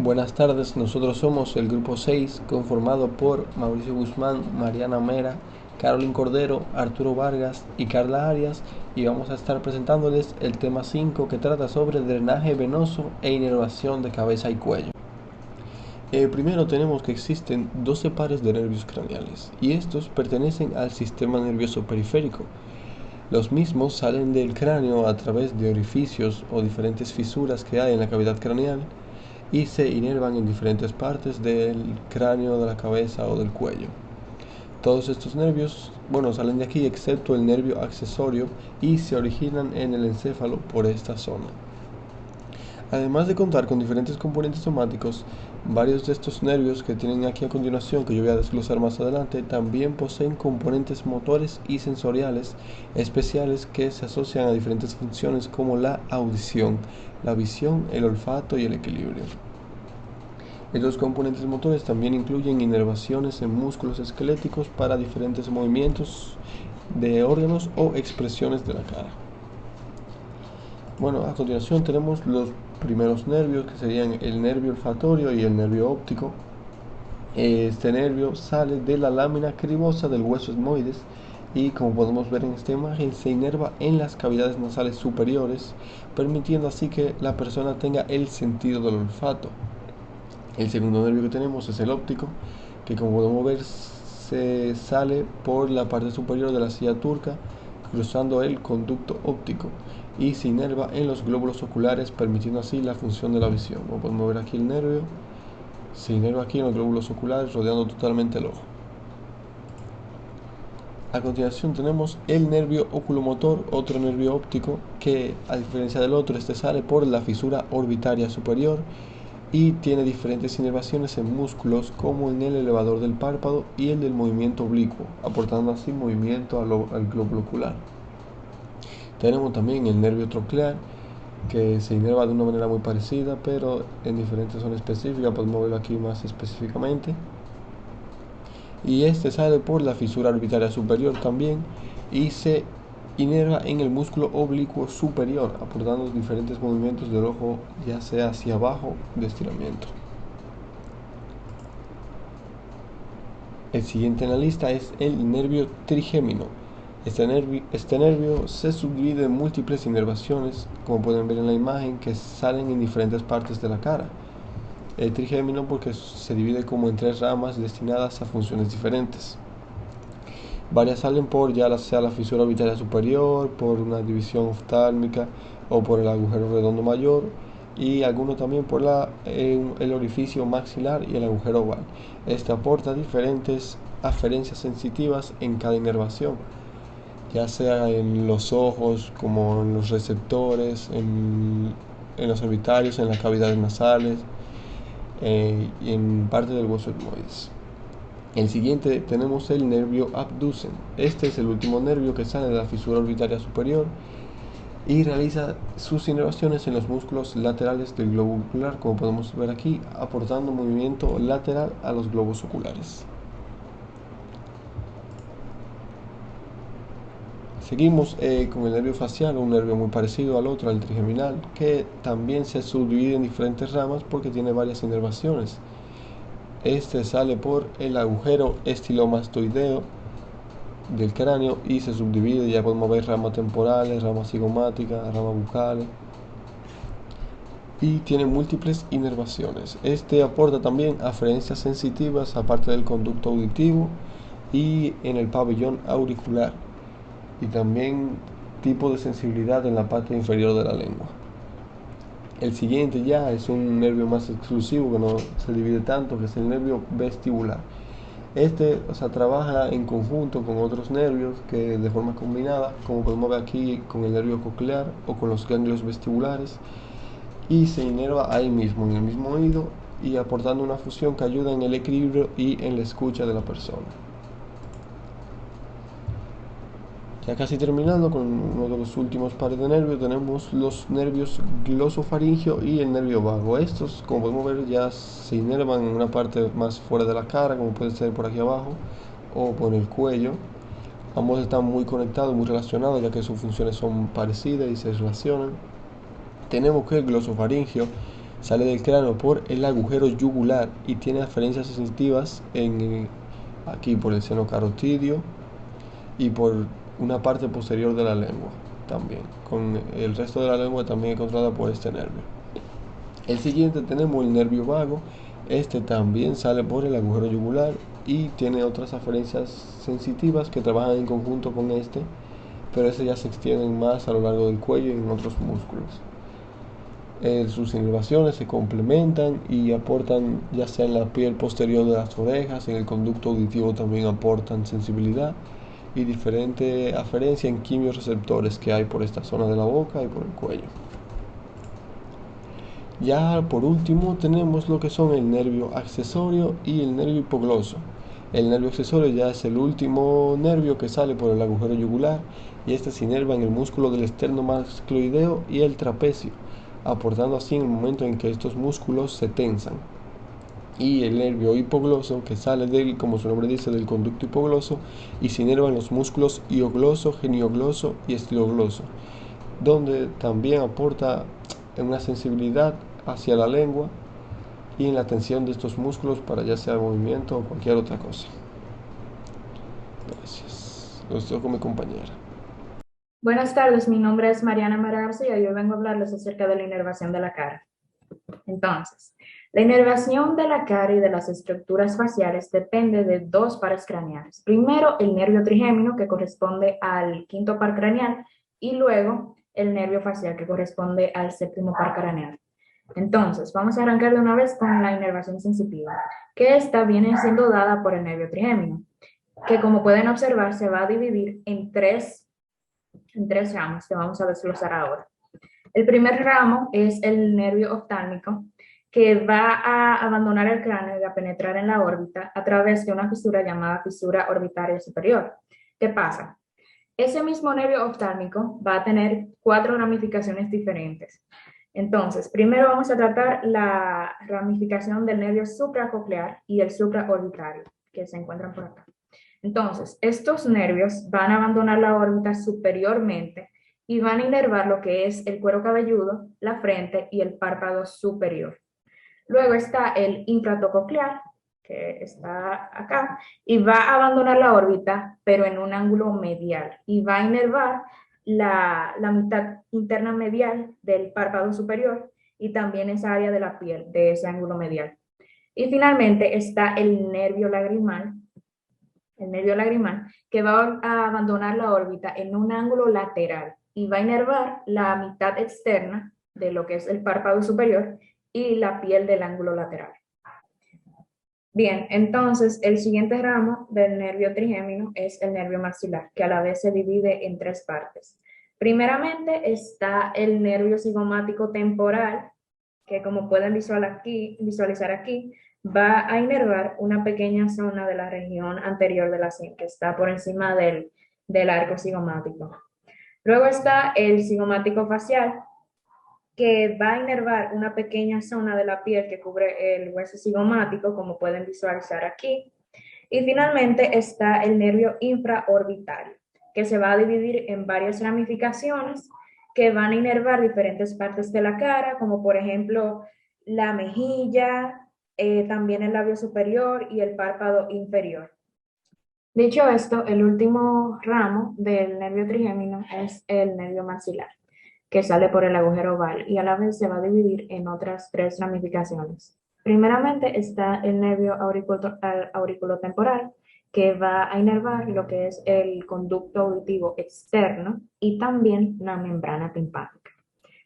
Buenas tardes, nosotros somos el grupo 6, conformado por Mauricio Guzmán, Mariana Mera, Carolyn Cordero, Arturo Vargas y Carla Arias, y vamos a estar presentándoles el tema 5 que trata sobre drenaje venoso e inervación de cabeza y cuello. Primero tenemos que existen 12 pares de nervios craneales y estos pertenecen al sistema nervioso periférico. Los mismos salen del cráneo a través de orificios o diferentes fisuras que hay en la cavidad craneal y se inervan en diferentes partes del cráneo, de la cabeza o del cuello. Todos estos nervios, salen de aquí excepto el nervio accesorio y se originan en el encéfalo por esta zona. Además de contar con diferentes componentes somáticos, varios de estos nervios que tienen aquí a continuación, que yo voy a desglosar más adelante, también poseen componentes motores y sensoriales especiales que se asocian a diferentes funciones como la audición, la visión, el olfato y el equilibrio. Estos componentes motores también incluyen inervaciones en músculos esqueléticos para diferentes movimientos de órganos o expresiones de la cara. A continuación tenemos los primeros nervios, que serían el nervio olfatorio y el nervio óptico. Este nervio sale de la lámina cribosa del hueso etmoides y, como podemos ver en esta imagen, se inerva en las cavidades nasales superiores, permitiendo así que la persona tenga el sentido del olfato. El segundo nervio que tenemos es el óptico, que, como podemos ver, se sale por la parte superior de la silla turca, cruzando el conducto óptico y se inerva en los glóbulos oculares, permitiendo así la función de la visión. Como podemos ver aquí, el nervio se inerva aquí en los glóbulos oculares, rodeando totalmente el ojo. A continuación tenemos el nervio oculomotor, otro nervio óptico que, a diferencia del otro, este sale por la fisura orbitaria superior y tiene diferentes inervaciones en músculos como en el elevador del párpado y el del movimiento oblicuo, aportando así movimiento al glóbulo ocular. Tenemos también el nervio troclear, que se inerva de una manera muy parecida, pero en diferentes zonas específicas. Podemos verlo aquí más específicamente. Y este sale por la fisura orbitaria superior también y se inerva en el músculo oblicuo superior, aportando diferentes movimientos del ojo, ya sea hacia abajo de estiramiento. El siguiente en la lista es el nervio trigémino. Este nervio se subdivide en múltiples inervaciones, como pueden ver en la imagen, que salen en diferentes partes de la cara. El trigémino porque se divide como en 3 ramas destinadas a funciones diferentes. Varias salen por ya sea la fisura orbitaria superior, por una división oftálmica o por el agujero redondo mayor, y algunos también por el orificio maxilar y el agujero oval. Este aporta diferentes aferencias sensitivas en cada inervación, ya sea en los ojos, como en los receptores, en los orbitarios, en las cavidades nasales y en parte del hueso etmoides. El siguiente tenemos el nervio abducen. Este es el último nervio que sale de la fisura orbitaria superior y realiza sus inervaciones en los músculos laterales del globo ocular, como podemos ver aquí, aportando movimiento lateral a los globos oculares. Seguimos con el nervio facial, un nervio muy parecido al otro, al trigeminal, que también se subdivide en diferentes ramas porque tiene varias inervaciones. Este sale por el agujero estilomastoideo del cráneo y se subdivide, ya podemos ver ramas temporales, ramas cigomáticas, ramas bucales, y tiene múltiples inervaciones. Este aporta también aferencias sensitivas aparte del conducto auditivo y en el pabellón auricular, y también tipo de sensibilidad en la parte inferior de la lengua. El siguiente ya es un nervio más exclusivo que no se divide tanto, que es el nervio vestibular. Este trabaja en conjunto con otros nervios que de forma combinada, como podemos ver aquí con el nervio coclear o con los ganglios vestibulares, y se inerva ahí mismo, en el mismo oído, y aportando una función que ayuda en el equilibrio y en la escucha de la persona. Ya casi terminando con uno de los últimos pares de nervios, tenemos los nervios glosofaringio y el nervio vago. Estos, como podemos ver, ya se inervan en una parte más fuera de la cara, como puede ser por aquí abajo o por el cuello. Ambos están muy conectados, muy relacionados, ya que sus funciones son parecidas y se relacionan. Tenemos que el glosofaringio sale del cráneo por el agujero yugular y tiene aferencias sensitivas aquí por el seno carotidio y por una parte posterior de la lengua también. Con el resto de la lengua también es controlada por este nervio. El siguiente tenemos el nervio vago. Este también sale por el agujero yugular y tiene otras aferencias sensitivas que trabajan en conjunto con este, pero este ya se extienden más a lo largo del cuello y en otros músculos. Sus inervaciones se complementan y aportan ya sea en la piel posterior de las orejas, en el conducto auditivo también aportan sensibilidad y diferente aferencia en quimiorreceptores que hay por esta zona de la boca y por el cuello. Ya por último tenemos lo que son el nervio accesorio y el nervio hipogloso. El nervio accesorio ya es el último nervio que sale por el agujero yugular y este se inerva en el músculo del esternomascloideo y el trapecio, aportando así en el momento en que estos músculos se tensan. Y el nervio hipogloso que sale del, como su nombre dice, del conducto hipogloso y se inerva en los músculos hiogloso, geniogloso y estilogloso, donde también aporta una sensibilidad hacia la lengua y en la tensión de estos músculos para ya sea movimiento o cualquier otra cosa. Gracias. Los dejo con mi compañera. Buenas tardes, mi nombre es Mariana Mera García y hoy vengo a hablarles acerca de la inervación de la cara. Entonces, la inervación de la cara y de las estructuras faciales depende de dos pares craneales. Primero, el nervio trigémino, que corresponde al quinto par craneal, y luego el nervio facial, que corresponde al séptimo par craneal. Entonces, vamos a arrancar de una vez con la inervación sensitiva, que esta viene siendo dada por el nervio trigémino, que como pueden observar se va a dividir en tres ramos que vamos a desglosar ahora. El primer ramo es el nervio oftálmico, que va a abandonar el cráneo y a penetrar en la órbita a través de una fisura llamada fisura orbitaria superior. ¿Qué pasa? Ese mismo nervio oftálmico va a tener 4 ramificaciones diferentes. Entonces, primero vamos a tratar la ramificación del nervio supracoclear y el supraorbitario, que se encuentran por acá. Entonces, estos nervios van a abandonar la órbita superiormente y van a inervar lo que es el cuero cabelludo, la frente y el párpado superior. Luego está el infratococlear, que está acá, y va a abandonar la órbita, pero en un ángulo medial, y va a inervar la mitad interna medial del párpado superior y también esa área de la piel, de ese ángulo medial. Y finalmente está el nervio lagrimal, que va a abandonar la órbita en un ángulo lateral y va a inervar la mitad externa de lo que es el párpado superior y la piel del ángulo lateral. Bien, entonces el siguiente ramo del nervio trigémino es el nervio maxilar, que a la vez se divide en 3 partes. Primeramente está el nervio cigomático temporal, que como pueden visualizar aquí, va a inervar una pequeña zona de la región anterior de la sien, que está por encima del arco cigomático. Luego está el cigomático facial, que va a inervar una pequeña zona de la piel que cubre el hueso cigomático, como pueden visualizar aquí. Y finalmente está el nervio infraorbitario, que se va a dividir en varias ramificaciones que van a inervar diferentes partes de la cara, como por ejemplo la mejilla, también el labio superior y el párpado inferior. Dicho esto, el último ramo del nervio trigémino es el nervio maxilar, que sale por el agujero oval y a la vez se va a dividir en otras 3 ramificaciones. Primeramente está el nervio auriculotemporal, que va a inervar lo que es el conducto auditivo externo y también la membrana timpánica.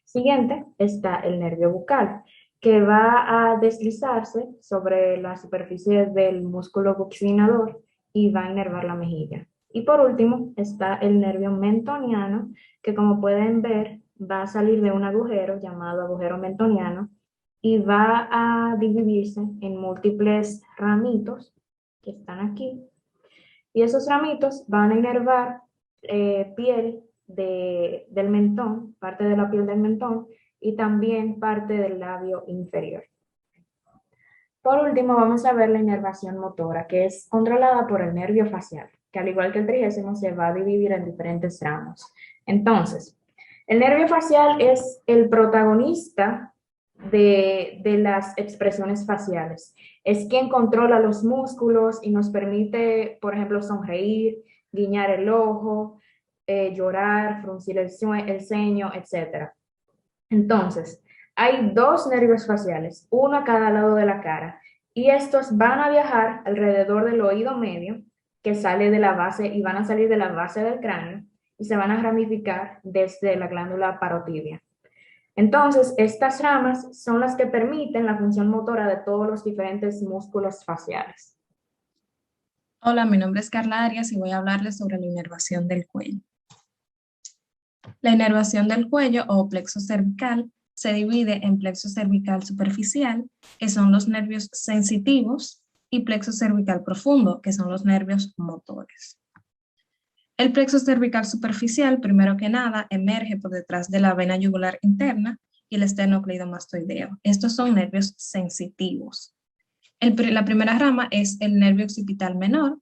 Siguiente está el nervio bucal, que va a deslizarse sobre la superficie del músculo buccinador y va a inervar la mejilla. Y por último está el nervio mentoniano, que como pueden ver va a salir de un agujero llamado agujero mentoniano y va a dividirse en múltiples ramitos que están aquí. Y esos ramitos van a inervar piel del mentón, parte de la piel del mentón y también parte del labio inferior. Por último, vamos a ver la inervación motora, que es controlada por el nervio facial, que al igual que el trigésimo se va a dividir en diferentes ramos. Entonces, el nervio facial es el protagonista de las expresiones faciales. Es quien controla los músculos y nos permite, por ejemplo, sonreír, guiñar el ojo, llorar, fruncir el ceño, etc. Entonces, hay dos nervios faciales, uno a cada lado de la cara, y estos van a viajar alrededor del oído medio, que sale de la base, y van a salir de la base del cráneo, y se van a ramificar desde la glándula parotidia. Entonces, estas ramas son las que permiten la función motora de todos los diferentes músculos faciales. Hola, mi nombre es Carla Arias y voy a hablarles sobre la inervación del cuello. La inervación del cuello o plexo cervical se divide en plexo cervical superficial, que son los nervios sensitivos, y plexo cervical profundo, que son los nervios motores. El plexo cervical superficial, primero que nada, emerge por detrás de la vena yugular interna y el esternocleidomastoideo. Estos son nervios sensitivos. La primera rama es el nervio occipital menor,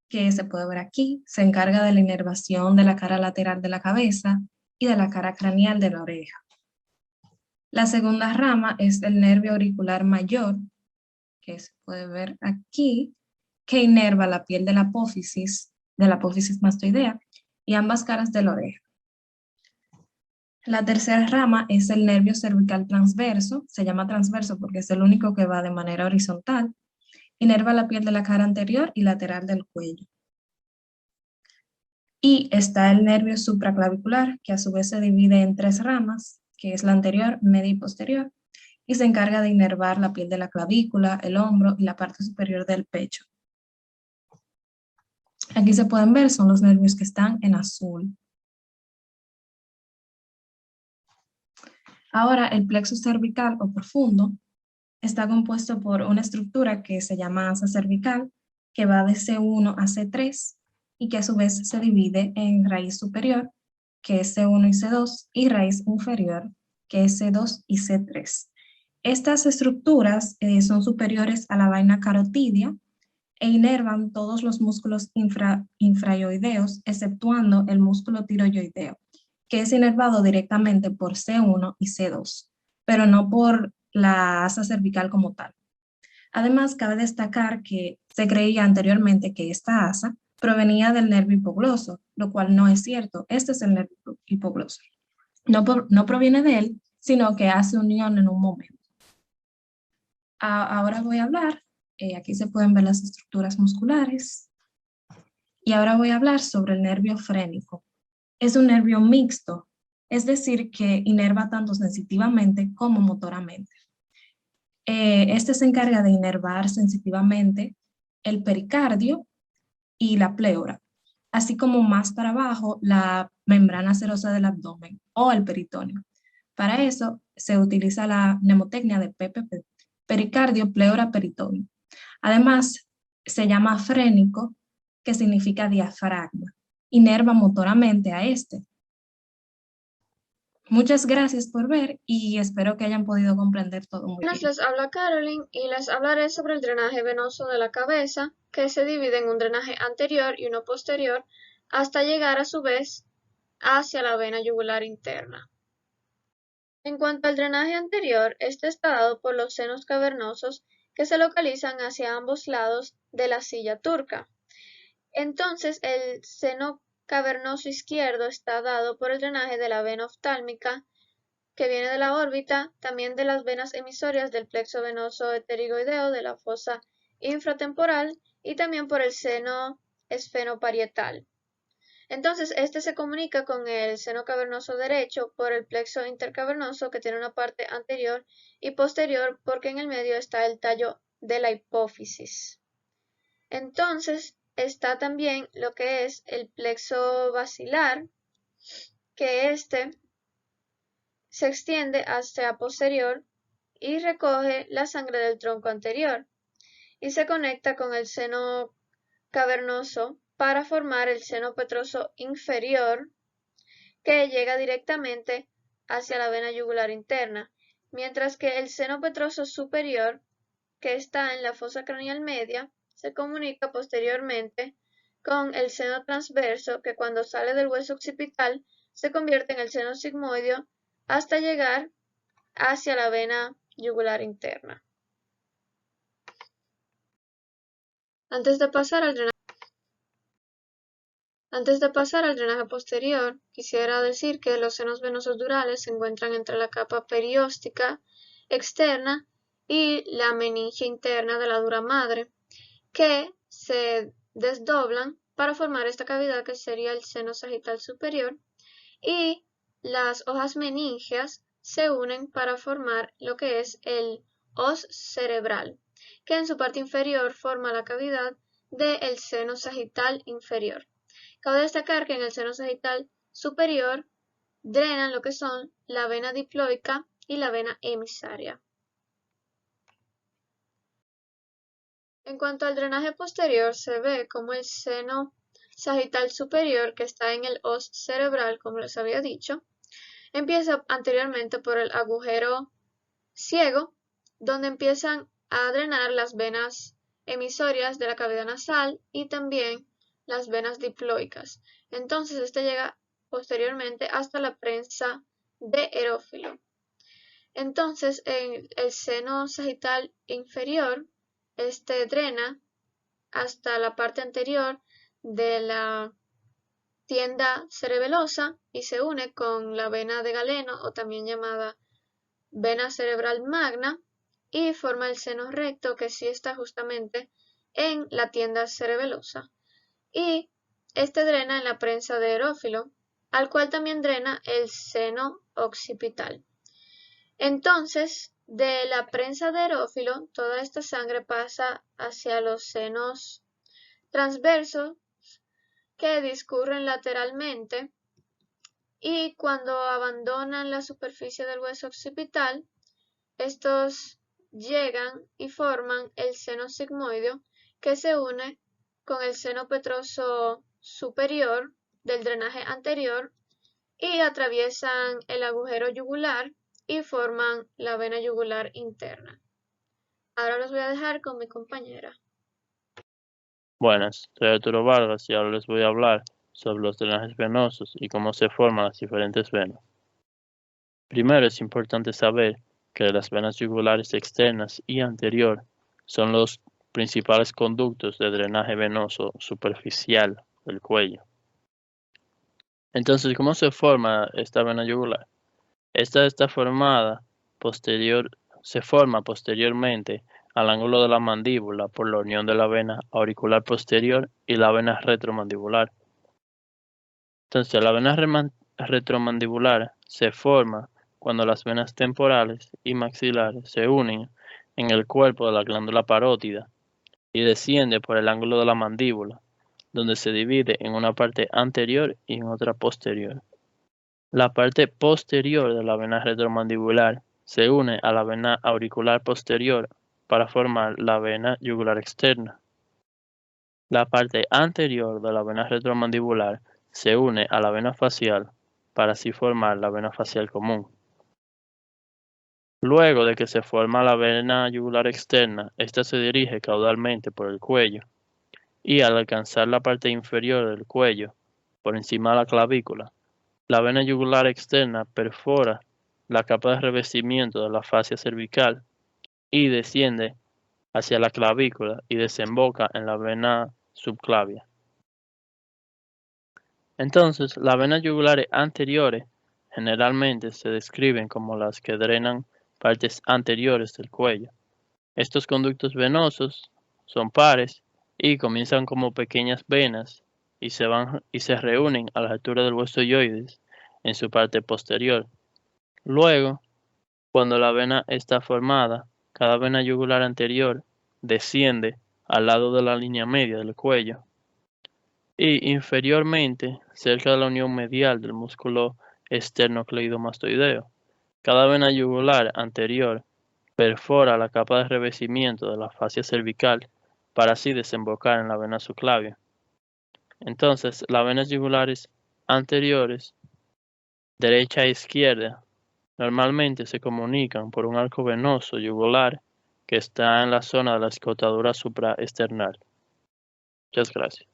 que se puede ver aquí, se encarga de la inervación de la cara lateral de la cabeza y de la cara craneal de la oreja. La segunda rama es el nervio auricular mayor, que se puede ver aquí, que inerva la piel de la apófisis mastoidea y ambas caras de la oreja. La tercera rama es el nervio cervical transverso, se llama transverso porque es el único que va de manera horizontal, inerva la piel de la cara anterior y lateral del cuello. Y está el nervio supraclavicular, que a su vez se divide en tres ramas, que es la anterior, media y posterior, y se encarga de inervar la piel de la clavícula, el hombro y la parte superior del pecho. Aquí se pueden ver, son los nervios que están en azul. Ahora, el plexo cervical o profundo está compuesto por una estructura que se llama asa cervical, que va de C1 a C3 y que a su vez se divide en raíz superior, que es C1 y C2, y raíz inferior, que es C2 y C3. Estas estructuras son superiores a la vaina carotidia e inervan todos los músculos infrayoideos, exceptuando el músculo tiroideo, que es inervado directamente por C1 y C2, pero no por la asa cervical como tal. Además, cabe destacar que se creía anteriormente que esta asa provenía del nervio hipogloso, lo cual no es cierto. Este es el nervio hipogloso. No proviene de él, sino que hace unión en un momento. Ahora voy a hablar, aquí se pueden ver las estructuras musculares, y ahora voy a hablar sobre el nervio frénico. Es un nervio mixto, es decir, que inerva tanto sensitivamente como motoramente. Este se encarga de inervar sensitivamente el pericardio y la pleura, así como más para abajo la membrana serosa del abdomen o el peritoneo. Para eso se utiliza la mnemotecnia de PPP, pericardio, pleura, peritoneo. Además, se llama frénico, que significa diafragma. Inerva motoramente a este. Muchas gracias por ver y espero que hayan podido comprender todo muy bien. Les habla Caroline y les hablaré sobre el drenaje venoso de la cabeza, que se divide en un drenaje anterior y uno posterior, hasta llegar a su vez hacia la vena yugular interna. En cuanto al drenaje anterior, este está dado por los senos cavernosos que se localizan hacia ambos lados de la silla turca. Entonces, el seno cavernoso izquierdo está dado por el drenaje de la vena oftálmica, que viene de la órbita, también de las venas emisorias del plexo venoso pterigoideo de la fosa infratemporal y también por el seno esfenoparietal. Entonces, este se comunica con el seno cavernoso derecho por el plexo intercavernoso, que tiene una parte anterior y posterior porque en el medio está el tallo de la hipófisis. Entonces, está también lo que es el plexo basilar, que se extiende hacia posterior y recoge la sangre del tronco anterior y se conecta con el seno cavernoso para formar el seno petroso inferior, que llega directamente hacia la vena yugular interna, mientras que el seno petroso superior, que está en la fosa craneal media, se comunica posteriormente con el seno transverso, que cuando sale del hueso occipital se convierte en el seno sigmoideo hasta llegar hacia la vena yugular interna. Antes de pasar al drenaje posterior, quisiera decir que los senos venosos durales se encuentran entre la capa perióstica externa y la meninge interna de la dura madre, que se desdoblan para formar esta cavidad que sería el seno sagital superior, y las hojas meníngeas se unen para formar lo que es el os cerebral, que en su parte inferior forma la cavidad del seno sagital inferior. Cabe destacar que en el seno sagital superior drenan lo que son la vena diploica y la vena emisaria. En cuanto al drenaje posterior, se ve como el seno sagital superior, que está en el os cerebral, como les había dicho, empieza anteriormente por el agujero ciego, donde empiezan a drenar las venas emisorias de la cavidad nasal y también las venas diploicas. Entonces, este llega posteriormente hasta la prensa de erófilo. Entonces, en el seno sagital inferior, este drena hasta la parte anterior de la tienda cerebelosa y se une con la vena de Galeno, o también llamada vena cerebral magna, y forma el seno recto, que sí está justamente en la tienda cerebelosa. Y este drena en la prensa de erófilo, al cual también drena el seno occipital. Entonces, de la prensa de erófilo, toda esta sangre pasa hacia los senos transversos que discurren lateralmente, y cuando abandonan la superficie del hueso occipital, estos llegan y forman el seno sigmoideo, que se une con el seno petroso superior del drenaje anterior y atraviesan el agujero yugular y forman la vena yugular interna. Ahora los voy a dejar con mi compañera. Buenas, soy Arturo Vargas y ahora les voy a hablar sobre los drenajes venosos y cómo se forman las diferentes venas. Primero es importante saber que las venas yugulares externas y anterior son los principales conductos de drenaje venoso superficial del cuello. Entonces, ¿cómo se forma esta vena yugular? Esta está se forma posteriormente al ángulo de la mandíbula por la unión de la vena auricular posterior y la vena retromandibular. Entonces, la vena retromandibular se forma cuando las venas temporales y maxilares se unen en el cuerpo de la glándula parótida y desciende por el ángulo de la mandíbula, donde se divide en una parte anterior y en otra posterior. La parte posterior de la vena retromandibular se une a la vena auricular posterior para formar la vena yugular externa. La parte anterior de la vena retromandibular se une a la vena facial para así formar la vena facial común. Luego de que se forma la vena yugular externa, esta se dirige caudalmente por el cuello y al alcanzar la parte inferior del cuello, por encima de la clavícula, la vena yugular externa perfora la capa de revestimiento de la fascia cervical y desciende hacia la clavícula y desemboca en la vena subclavia. Entonces, las venas yugulares anteriores generalmente se describen como las que drenan partes anteriores del cuello. Estos conductos venosos son pares y comienzan como pequeñas venas y se reúnen a la altura del hueso hioides en su parte posterior. Luego, cuando la vena está formada, cada vena yugular anterior desciende al lado de la línea media del cuello y inferiormente, cerca de la unión medial del músculo esternocleidomastoideo. Cada vena yugular anterior perfora la capa de revestimiento de la fascia cervical para así desembocar en la vena subclavia. Entonces, las venas yugulares anteriores, derecha e izquierda, normalmente se comunican por un arco venoso yugular que está en la zona de la escotadura supraesternal. Muchas gracias.